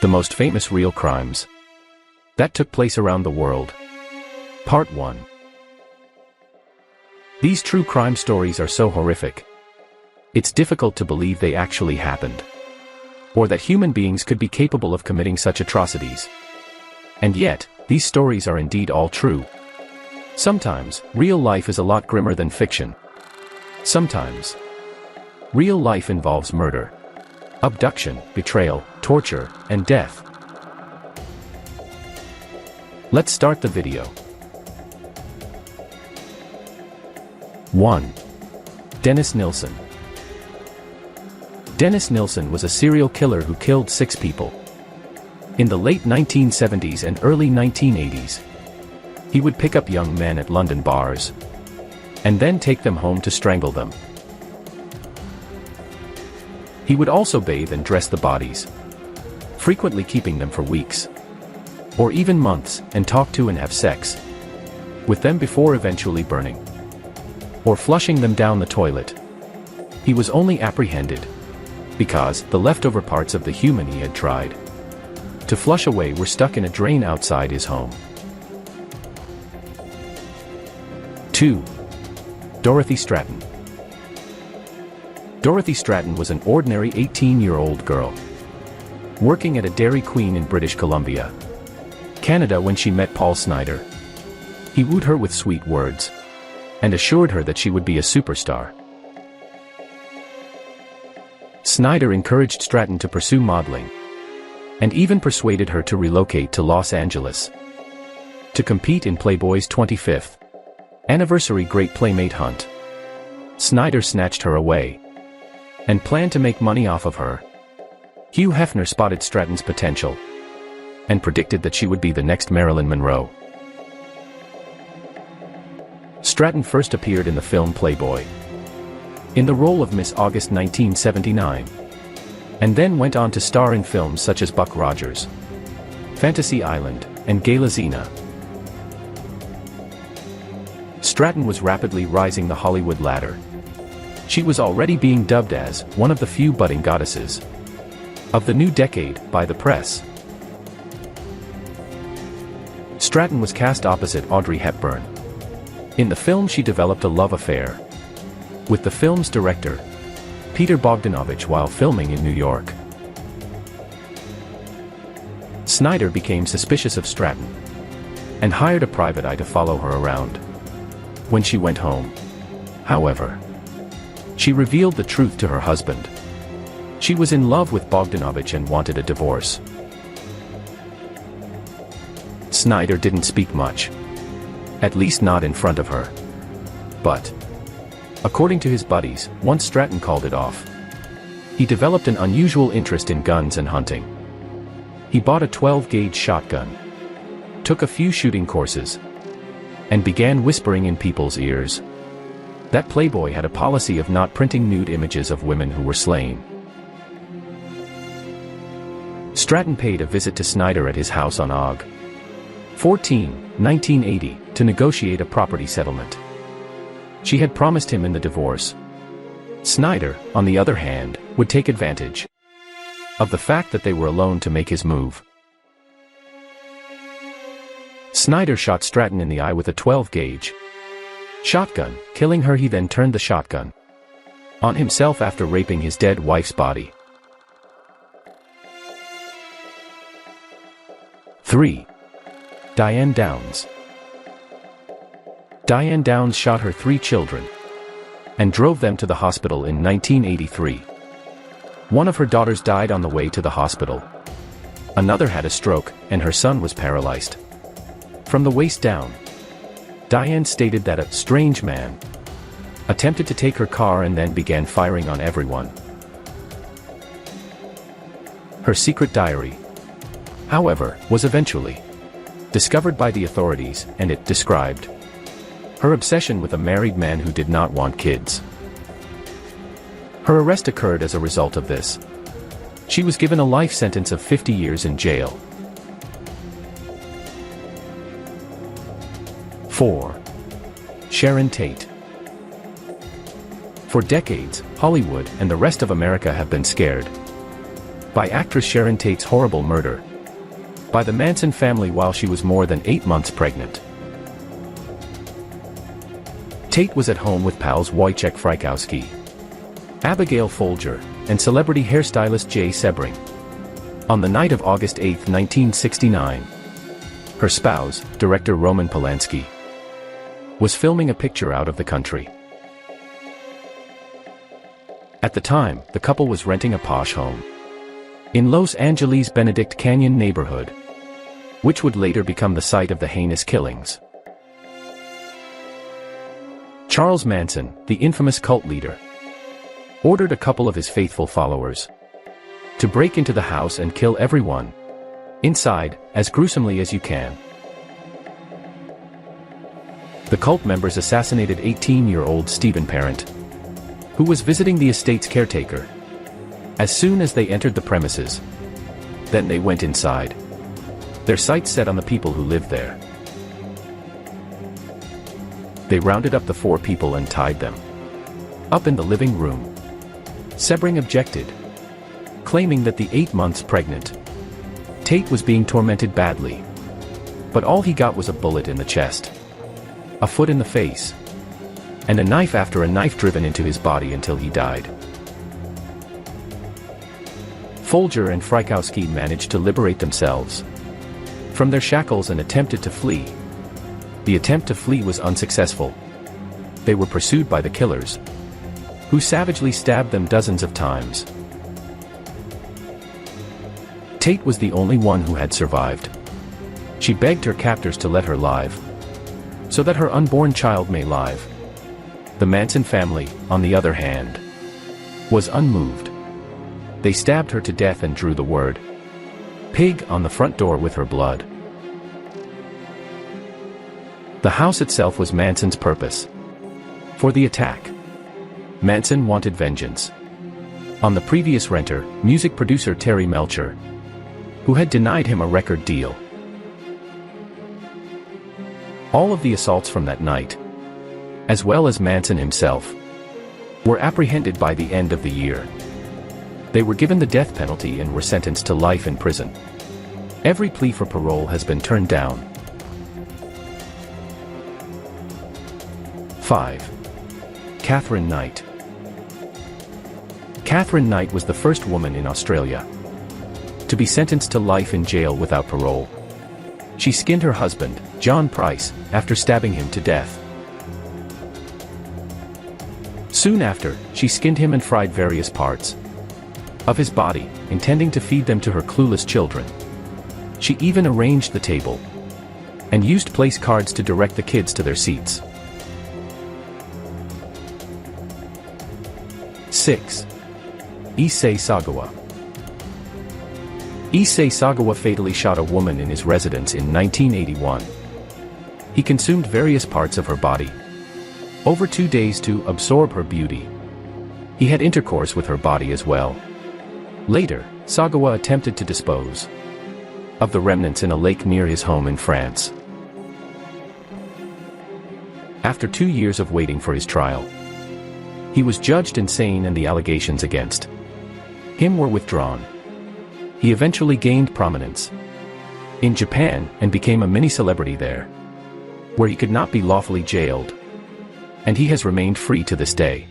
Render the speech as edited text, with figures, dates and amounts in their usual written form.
The most famous real crimes that took place around the world. Part 1. These true crime stories are so horrific. It's difficult to believe they actually happened, or that human beings could be capable of committing such atrocities. And yet, these stories are indeed all true. Sometimes, real life is a lot grimmer than fiction. Sometimes, real life involves murder, abduction, betrayal, torture, and death. Let's start the video. 1. Dennis Nilsen. Dennis Nilsen was a serial killer who killed 6 people. In the late 1970s and early 1980s, he would pick up young men at London bars and then take them home to strangle them. He would also bathe and dress the bodies, frequently keeping them for weeks or even months, and talk to and have sex with them before eventually burning or flushing them down the toilet. He was only apprehended because the leftover parts of the human he had tried to flush away were stuck in a drain outside his home. 2. Dorothy Stratton. Dorothy Stratton was an ordinary 18-year-old girl working at a Dairy Queen in British Columbia, Canada when she met Paul Snider. He wooed her with sweet words and assured her that she would be a superstar. Snider encouraged Stratton to pursue modeling and even persuaded her to relocate to Los Angeles to compete in Playboy's 25th anniversary Great Playmate Hunt. Snider snatched her away and planned to make money off of her. Hugh Hefner spotted Stratton's potential and predicted that she would be the next Marilyn Monroe. Stratton first appeared in the film Playboy in the role of Miss August 1979, and then went on to star in films such as Buck Rogers, Fantasy Island, and Gala Xena. Stratton was rapidly rising the Hollywood ladder. She was already being dubbed as one of the few budding goddesses of the new decade by the press. Stratton was cast opposite Audrey Hepburn. In the film she developed a love affair with the film's director, Peter Bogdanovich, while filming in New York. Snider became suspicious of Stratton and hired a private eye to follow her around. When she went home, however, she revealed the truth to her husband. She was in love with Bogdanovich and wanted a divorce. Snider didn't speak much, at least not in front of her. But, according to his buddies, once Stratton called it off, he developed an unusual interest in guns and hunting. He bought a 12-gauge shotgun, took a few shooting courses, and began whispering in people's ears that Playboy had a policy of not printing nude images of women who were slain. Stratton paid a visit to Snider at his house on Aug. 14, 1980, to negotiate a property settlement. She had promised him in the divorce. Snider, on the other hand, would take advantage of the fact that they were alone to make his move. Snider shot Stratton in the eye with a 12-gauge shotgun, killing her. He then turned the shotgun on himself after raping his dead wife's body. 3. Diane Downs. Diane Downs shot her 3 children and drove them to the hospital in 1983. One of her daughters died on the way to the hospital. Another had a stroke, and her son was paralyzed from the waist down. Diane stated that a strange man attempted to take her car and then began firing on everyone. Her secret diary, however, was eventually discovered by the authorities, and it described her obsession with a married man who did not want kids. Her arrest occurred as a result of this. She was given a life sentence of 50 years in jail. 4. Sharon Tate. For decades, Hollywood and the rest of America have been scared By actress Sharon Tate's horrible murder by the Manson family while she was more than 8 months pregnant. Tate was at home with pals Wojciech Frykowski, Abigail Folger, and celebrity hairstylist Jay Sebring. On the night of August 8, 1969, her spouse, director Roman Polanski, was filming a picture out of the country. At the time, the couple was renting a posh home in Los Angeles' Benedict Canyon neighborhood, which would later become the site of the heinous killings. Charles Manson, the infamous cult leader, ordered a couple of his faithful followers to break into the house and kill everyone inside, as gruesomely as you can. The cult members assassinated 18-year-old Stephen Parent, who was visiting the estate's caretaker, as soon as they entered the premises. Then they went inside, their sights set on the people who lived there. They rounded up the 4 people and tied them up in the living room. Sebring objected, claiming that the 8 months pregnant Tate was being tormented badly. But all he got was a bullet in the chest, a foot in the face, and a knife after a knife driven into his body until he died. Folger and Frykowski managed to liberate themselves from their shackles and attempted to flee. The attempt to flee was unsuccessful. They were pursued by the killers, who savagely stabbed them dozens of times. Tate was the only one who had survived. She begged her captors to let her live, so that her unborn child may live. The Manson family, on the other hand, was unmoved. They stabbed her to death and drew the word "pig" on the front door with her blood. The house itself was Manson's purpose for the attack. Manson wanted vengeance on the previous renter, music producer Terry Melcher, who had denied him a record deal. All of the assaults from that night, as well as Manson himself, were apprehended by the end of the year. They were given the death penalty and were sentenced to life in prison. Every plea for parole has been turned down. 5. Catherine Knight. Catherine Knight was the first woman in Australia to be sentenced to life in jail without parole. She skinned her husband, John Price, after stabbing him to death. Soon after, she skinned him and fried various parts of his body, intending to feed them to her clueless children. She even arranged the table and used place cards to direct the kids to their seats. 6. Issei Sagawa. Issei Sagawa fatally shot a woman in his residence in 1981. He consumed various parts of her body over 2 days to absorb her beauty. He had intercourse with her body as well. Later, Sagawa attempted to dispose of the remnants in a lake near his home in France. After 2 years of waiting for his trial, he was judged insane and the allegations against him were withdrawn. He eventually gained prominence in Japan and became a mini-celebrity there, where he could not be lawfully jailed, and he has remained free to this day.